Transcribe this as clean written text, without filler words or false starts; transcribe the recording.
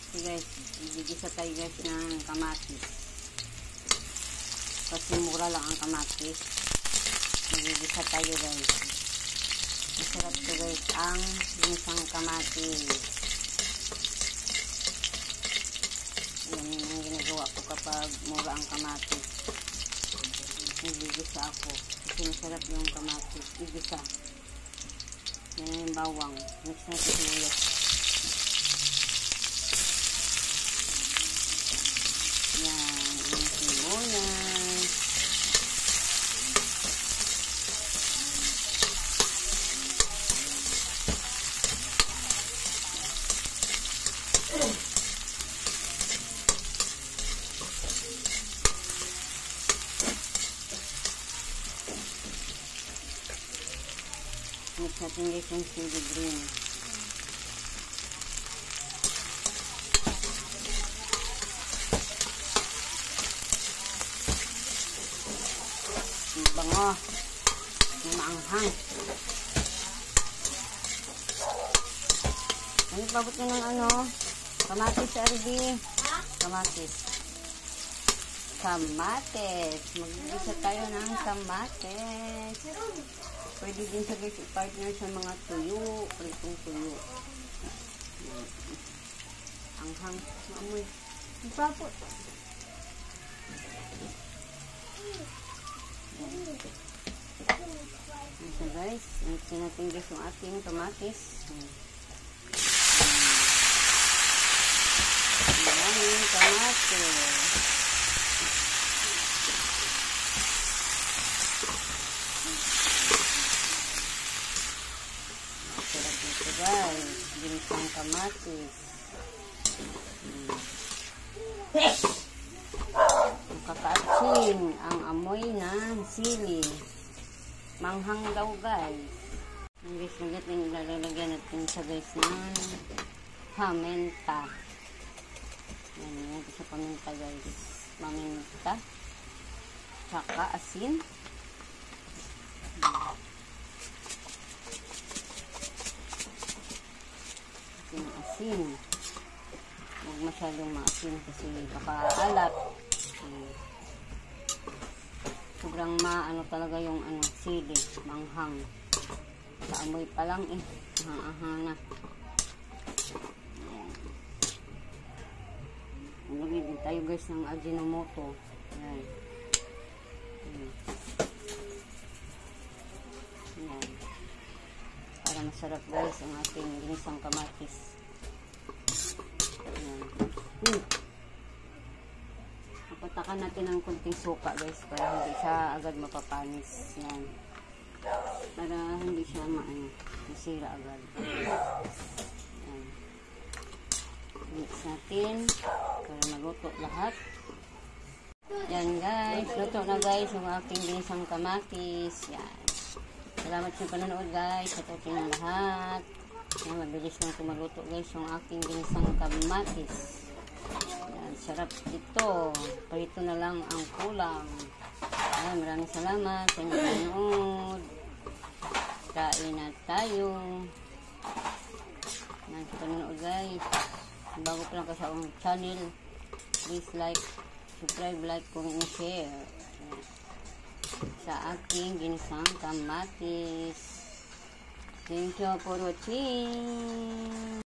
So guys, igigisa tayo guys ng kamatis. Kasi mura lang ang kamatis. Igigisa tayo guys. Masarap to guys ang ginisang kamatis. Yan yung ginagawa ko kapag mura ang kamatis. Igigisa ako. Kasi masarap yung kamatis. Igisa. Yan yung bawang. Mix natin sibuyas. Yan, yung sibuyas. Mix natin guys yung chili green. Bango. Maanghang. Ano pabot nyo ng ano? Kamatis, RD. Kamatis. Kamatis. Mag-isa tayo ng kamatis. Pwede din sa guys i-partner sa mga tuyo. Pritong tuyo. Anghang. Maamoy. Ipapot. So guys, mixin natin guys yung ating kamatis. Maraming kamatis. Sarap nito guys. Ginisang kamatis. Nakakaatsin ang amoy ng sili. Manghang daw guys. Ang guys, lalagyan natin sa guys ng paminta. Yan, yan sa paminta guys. Paminta. Tsaka asin. Asin. Huwag masyadong maasin kasi baka alat. Sobrang maano talaga yung sili, manghang. Sa amoy pa lang ahang na. Lagyan din tayo guys ng Ajinomoto. Ayan. Ayan. Para masarap guys ang ating ginisang kamatis. Ayan. Patakan natin ng kunting suka guys para hindi siya agad mapapanis. Yan. Para hindi siya masira agad. Yan. Mix natin para maluto lahat. Yan guys. Luto na guys yung aking ginisang kamatis. Yan. Salamat sa panonood guys. Sa tutin ng lahat. Yan. Mabilis lang maluto guys yung aking ginisang kamatis. Yan, sarap ito. Parito na lang ang kulang. Ayan, maraming salamat sa inyong panonood. Kain na tayo. Yan, sa panonood guys. Bago pa lang ka sa akong channel, please like, subscribe, like, comment, and share. Yan. Sa aking ginisang kamatis. Thank you for watching.